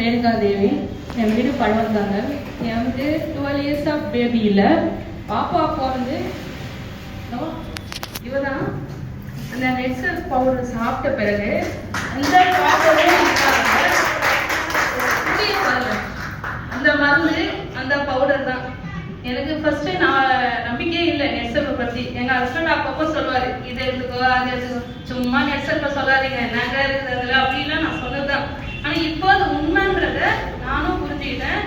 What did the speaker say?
ரேணுகா தேவி. என் வீடு பழவந்தாங்க. என் வந்து 12 years of baby இல்லை. பாப்பா பிறந்து இவதான் அந்த நெட்சல் பவுடர் சாப்பிட்ட பிறகு அந்த அந்த மருந்து அந்த பவுடர் தான் எனக்கு ஃபர்ஸ்ட் நான் நம்பிக்கையே இல்லை நெட்சல்பை பற்றி. எங்கள் ஹஸ்பண்ட் அப்பப்போ சொல்லுவார், இதை எடுத்துக்கோ அது எடுத்துக்கோ, சும்மா நெட்சல்பை சொல்லாதீங்க நகை இருக்குது அதில் அப்படின்லாம் நான் சொன்னதுதான். ஆனால் இப்போ அது உண்மைன்றத நானும் புரிஞ்சுக்கிட்டேன்.